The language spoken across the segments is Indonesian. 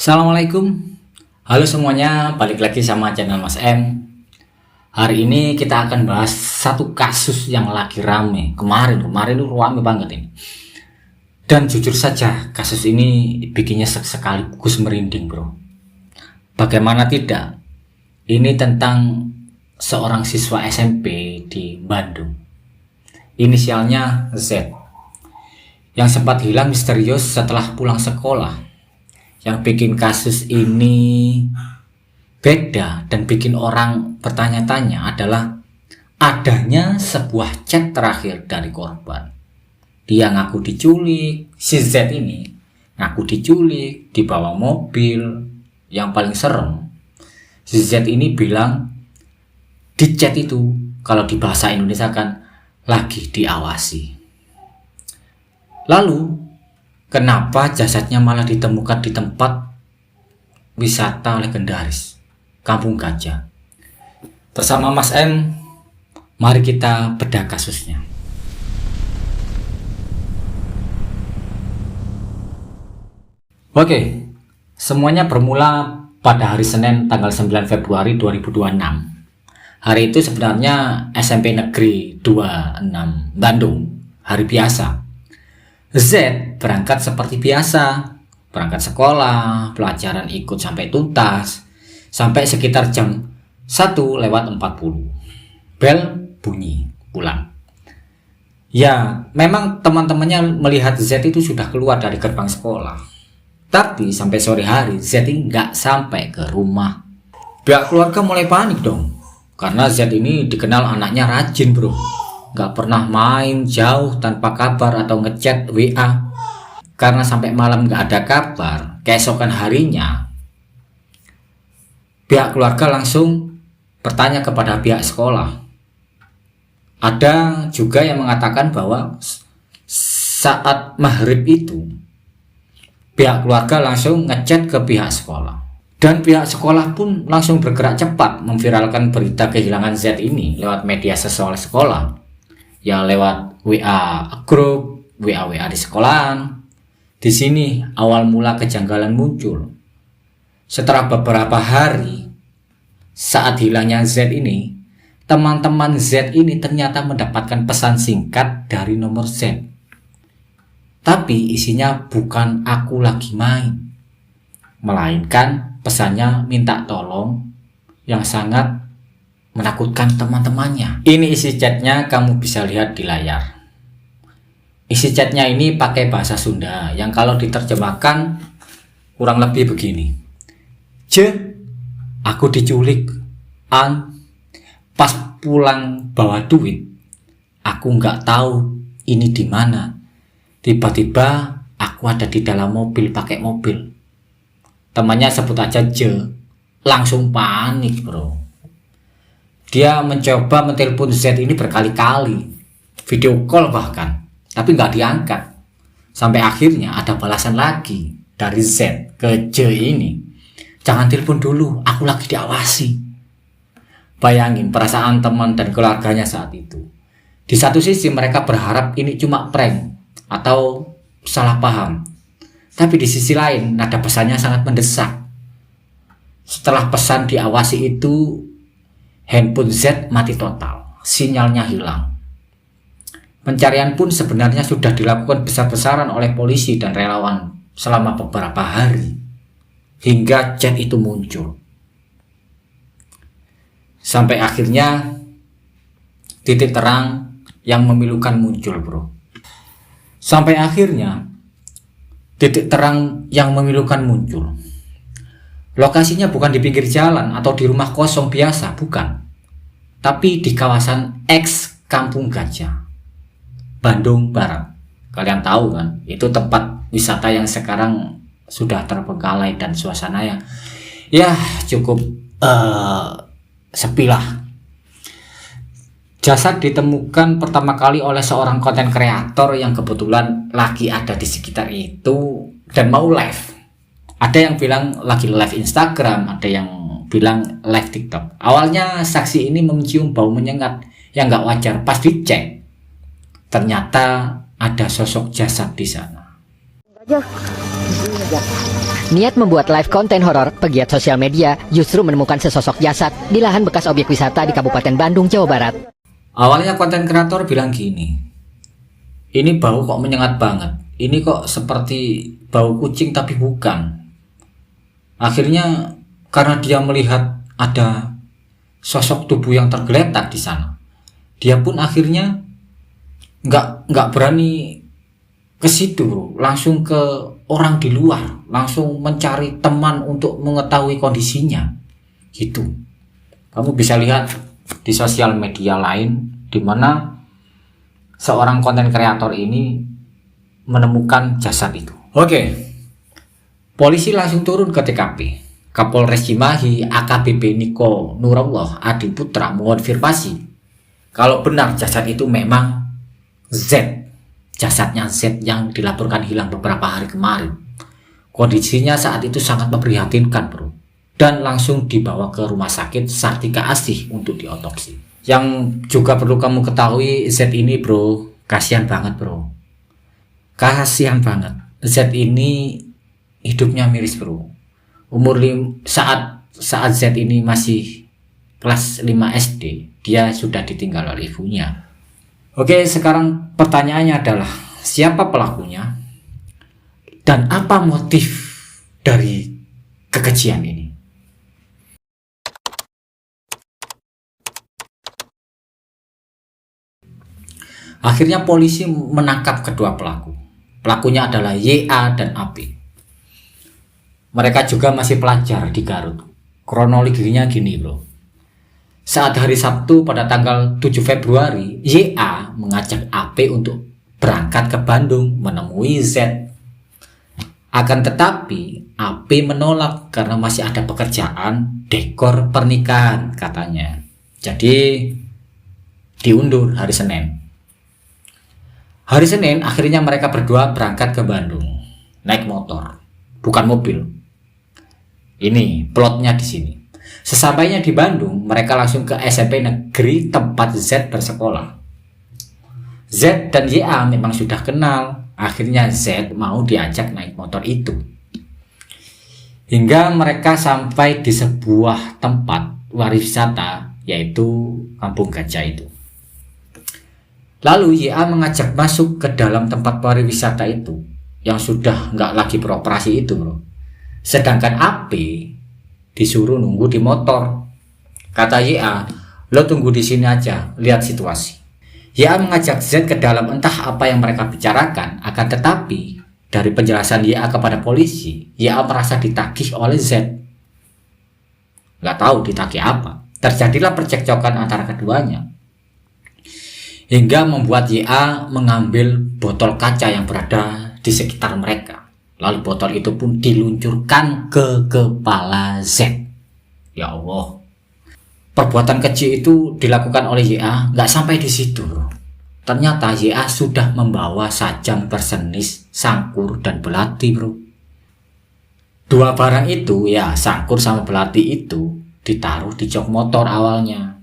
Assalamualaikum, halo semuanya, balik lagi sama channel Mas M. Hari ini kita akan bahas satu kasus yang lagi rame. Kemarin itu rame banget ini. Dan jujur saja, kasus ini bikinnya sekaligus merinding, bro. Bagaimana tidak? Ini tentang seorang siswa SMP di Bandung. Inisialnya Z, yang sempat hilang misterius setelah pulang sekolah. Yang bikin kasus ini beda dan bikin orang bertanya-tanya adalah adanya sebuah chat terakhir dari korban. Dia ngaku diculik, si Z ini ngaku diculik, dibawa mobil. Yang paling serem, si Z ini bilang di chat itu, kalau di bahasa Indonesia kan, lagi diawasi. Lalu kenapa jasadnya malah ditemukan di tempat wisata legendaris Kampung Gajah? Bersama Mas M, mari kita bedah kasusnya. Oke, semuanya bermula pada hari Senin tanggal 9 Februari 2026. Hari itu sebenarnya SMP Negeri 26 Bandung, hari biasa. Z berangkat seperti biasa, berangkat sekolah, pelajaran ikut sampai tuntas, sampai sekitar jam 1:40. Bel bunyi, pulang. Ya, memang teman-temannya melihat Z itu sudah keluar dari gerbang sekolah. Tapi sampai sore hari, Z ini nggak sampai ke rumah. Pihak keluarga mulai panik dong, karena Z ini dikenal anaknya rajin, bro. Gak pernah main jauh tanpa kabar atau ngechat WA. Karena sampai malam gak ada kabar, keesokan harinya pihak keluarga langsung bertanya kepada pihak sekolah. Ada juga yang mengatakan bahwa saat maghrib itu pihak keluarga langsung ngechat ke pihak sekolah. Dan pihak sekolah pun langsung bergerak cepat memviralkan berita kehilangan Z ini lewat media sosial sekolah. Ya lewat WA grup, WA di sekolahan. Di sini awal mula kejanggalan muncul. Setelah beberapa hari saat hilangnya Z ini, teman-teman Z ini ternyata mendapatkan pesan singkat dari nomor Z. Tapi isinya bukan "aku lagi main", melainkan pesannya minta tolong yang sangat menakutkan teman-temannya. Ini isi chatnya, kamu bisa lihat di layar. Isi chatnya ini pakai bahasa Sunda yang kalau diterjemahkan kurang lebih begini. "Je, aku diculik. Pas pulang bawa duit, aku nggak tahu ini di mana. Tiba-tiba aku ada di dalam mobil pakai mobil." Temannya sebut aja Je. Langsung panik, bro. Dia mencoba menelpon Z ini berkali-kali, video call bahkan, tapi nggak diangkat. Sampai akhirnya ada balasan lagi dari Z ke J ini. "Jangan telepon dulu, aku lagi diawasi." Bayangin perasaan teman dan keluarganya saat itu. Di satu sisi mereka berharap ini cuma prank atau salah paham. Tapi di sisi lain nada pesannya sangat mendesak. Setelah pesan diawasi itu, handphone Z mati total, sinyalnya hilang. Pencarian pun sebenarnya sudah dilakukan besar-besaran oleh polisi dan relawan selama beberapa hari, hingga chat itu muncul. Sampai akhirnya titik terang yang memilukan muncul, bro. Sampai akhirnya titik terang yang memilukan muncul. Lokasinya bukan di pinggir jalan atau di rumah kosong biasa, bukan. Tapi di kawasan X Kampung Gajah, Bandung Barat. Kalian tahu kan, itu tempat wisata yang sekarang sudah terbengkalai dan suasananya ya cukup sepi lah. Jasad ditemukan pertama kali oleh seorang konten kreator yang kebetulan lagi ada di sekitar itu dan mau live. Ada yang bilang lagi live Instagram, ada yang bilang live TikTok. Awalnya saksi ini mencium bau menyengat yang nggak wajar. Pas dicek, ternyata ada sosok jasad di sana. Gajah. Niat membuat live konten horor, pegiat sosial media justru menemukan sesosok jasad di lahan bekas objek wisata di Kabupaten Bandung, Jawa Barat. Awalnya konten kreator bilang gini, ini bau kok menyengat banget, ini kok seperti bau kucing tapi bukan. Akhirnya karena dia melihat ada sosok tubuh yang tergeletak di sana, dia pun akhirnya nggak berani ke situ bro, langsung ke orang di luar, langsung mencari teman untuk mengetahui kondisinya gitu. Kamu bisa lihat di sosial media lain di mana seorang konten kreator ini menemukan jasad itu. Oke, polisi langsung turun ke TKP. Kapolres Cimahi AKBP Niko Nurullah Adi Putra mengonfirmasi kalau benar jasad itu memang Z. Jasadnya Z yang dilaporkan hilang beberapa hari kemarin. Kondisinya saat itu sangat memprihatinkan bro, dan langsung dibawa ke rumah sakit Sartika Asih untuk diotopsi. Yang juga perlu kamu ketahui, Z ini bro, kasihan banget bro, kasihan banget. Z ini hidupnya miris bro. Saat Z ini masih kelas 5 SD, dia sudah ditinggal oleh ibunya. Oke, sekarang pertanyaannya adalah siapa pelakunya dan apa motif dari kekejian ini? Akhirnya polisi menangkap kedua pelaku. Pelakunya adalah YA dan AP. Mereka juga masih pelajar di Garut. Kronologinya gini bro. Saat hari Sabtu pada tanggal 7 Februari, YA mengajak AP untuk berangkat ke Bandung menemui Z. Akan tetapi, AP menolak karena masih ada pekerjaan dekor pernikahan katanya. Jadi, diundur hari Senin. Hari Senin akhirnya mereka berdua berangkat ke Bandung, naik motor, bukan mobil. Ini plotnya di sini. Sesampainya di Bandung, mereka langsung ke SMP negeri tempat Z bersekolah. Z dan YA memang sudah kenal. Akhirnya Z mau diajak naik motor itu. Hingga mereka sampai di sebuah tempat wisata, yaitu Kampung Gajah itu. Lalu YA mengajak masuk ke dalam tempat pariwisata itu, yang sudah nggak lagi beroperasi itu bro. Sedangkan AP disuruh nunggu di motor. Kata YA, lo tunggu di sini aja, lihat situasi. YA mengajak Z ke dalam, entah apa yang mereka bicarakan. Akan tetapi dari penjelasan YA kepada polisi, YA merasa ditagih oleh Z. Nggak tahu ditagih apa. Terjadilah percekcokan antara keduanya, hingga membuat YA mengambil botol kaca yang berada di sekitar mereka. Lalu botol itu pun diluncurkan ke kepala Z. Ya Allah. Perbuatan keji itu dilakukan oleh YA nggak sampai di situ bro. Ternyata YA sudah membawa sajam bersenis, sangkur, dan belati bro. Dua barang itu ya, sangkur sama belati itu ditaruh di jok motor awalnya.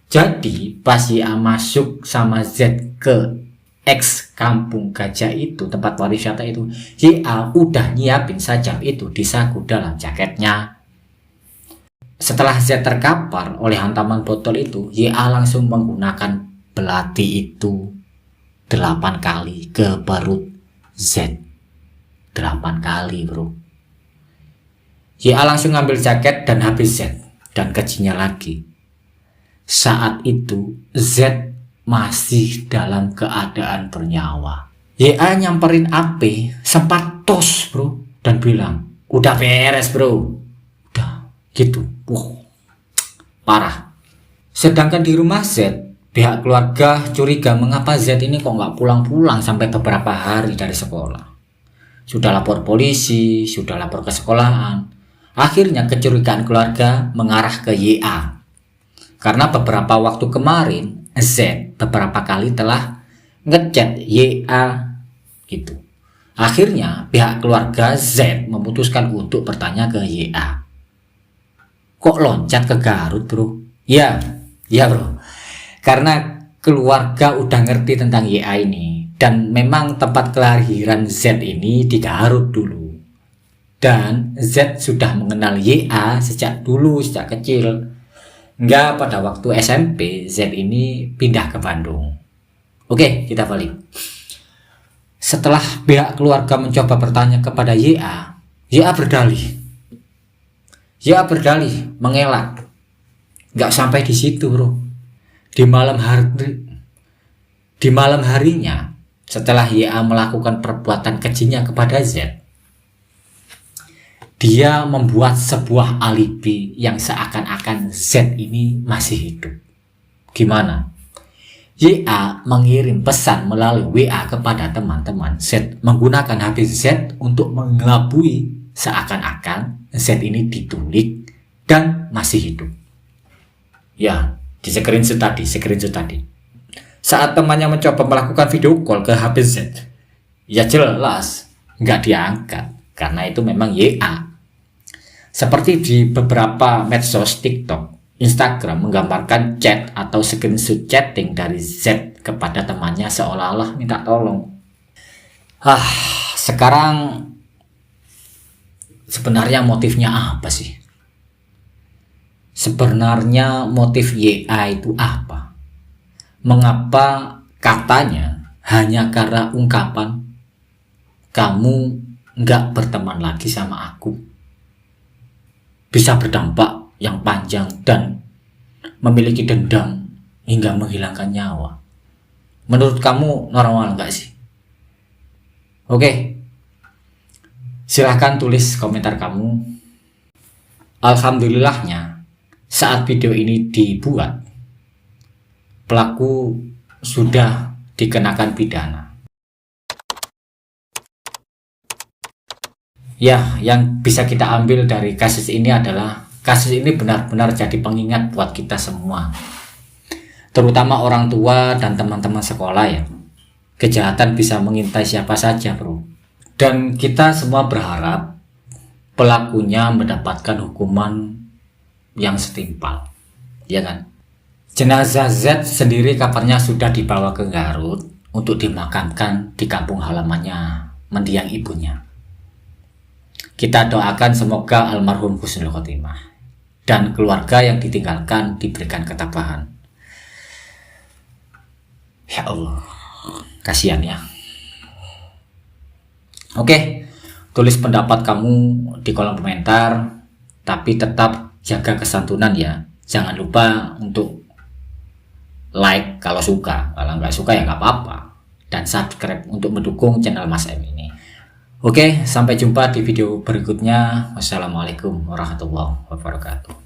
Jadi pas YA masuk sama Z ke X Kampung Gajah itu, tempat pariwisata itu, YA udah nyiapin sajam itu di saku dalam jaketnya. Setelah Z terkapar oleh hantaman botol itu, YA langsung menggunakan belati itu 8 kali ke perut Z. 8 kali bro. YA langsung ngambil jaket dan habis Z, dan kejinya lagi. Saat itu Z masih dalam keadaan bernyawa. YA nyamperin AP, sempat tos bro, dan bilang, udah beres bro, udah gitu. Parah. Sedangkan di rumah Z, pihak keluarga curiga mengapa Z ini kok nggak pulang-pulang sampai beberapa hari dari sekolah. Sudah lapor polisi, sudah lapor ke sekolahan. Akhirnya kecurigaan keluarga mengarah ke YA, karena beberapa waktu kemarin Z beberapa kali telah ngechat YA gitu. Akhirnya pihak keluarga Z memutuskan untuk bertanya ke YA. Kok loncat ke Garut bro? Ya bro. Karena keluarga udah ngerti tentang YA ini, dan memang tempat kelahiran Z ini di Garut dulu. Dan Z sudah mengenal YA sejak dulu, sejak kecil. Hingga pada waktu SMP, Z ini pindah ke Bandung. Oke, kita balik. Setelah pihak keluarga mencoba bertanya kepada YA, YA berdalih. YA berdalih, mengelak. Nggak sampai di situ, bro. Di malam harinya, setelah YA melakukan perbuatan kejinya kepada Z, dia membuat sebuah alibi yang seakan-akan Z ini masih hidup. Gimana? YA mengirim pesan melalui WA kepada teman-teman Z menggunakan HP Z untuk mengelabui seakan-akan Z ini diculik dan masih hidup. Ya, di screenshot tadi. Saat temannya mencoba melakukan video call ke HP Z, ya jelas nggak diangkat karena itu memang YA. Seperti di beberapa medsos TikTok, Instagram menggambarkan chat atau screenshot chatting dari Z kepada temannya seolah-olah minta tolong. Sekarang sebenarnya motifnya apa sih? Sebenarnya motif YA itu apa? Mengapa katanya hanya karena ungkapan kamu nggak berteman lagi sama aku bisa berdampak yang panjang dan memiliki dendam hingga menghilangkan nyawa? Menurut kamu normal nggak sih? Oke, silahkan tulis komentar kamu. Alhamdulillahnya, saat video ini dibuat, pelaku sudah dikenakan pidana. Ya, yang bisa kita ambil dari kasus ini adalah kasus ini benar-benar jadi pengingat buat kita semua, terutama orang tua dan teman-teman sekolah ya. Kejahatan bisa mengintai siapa saja, bro. Dan kita semua berharap pelakunya mendapatkan hukuman yang setimpal, ya kan? Jenazah Z sendiri kabarnya sudah dibawa ke Garut untuk dimakamkan di kampung halamannya mendiang ibunya. Kita doakan semoga almarhum husnul khotimah dan keluarga yang ditinggalkan diberikan ketabahan. Ya Allah, kasihan ya. Oke, tulis pendapat kamu di kolom komentar, tapi tetap jaga kesantunan ya. Jangan lupa untuk like kalau suka, kalau nggak suka ya nggak apa-apa, dan subscribe untuk mendukung channel Mas M ini. Oke, sampai jumpa di video berikutnya. Wassalamualaikum warahmatullahi wabarakatuh.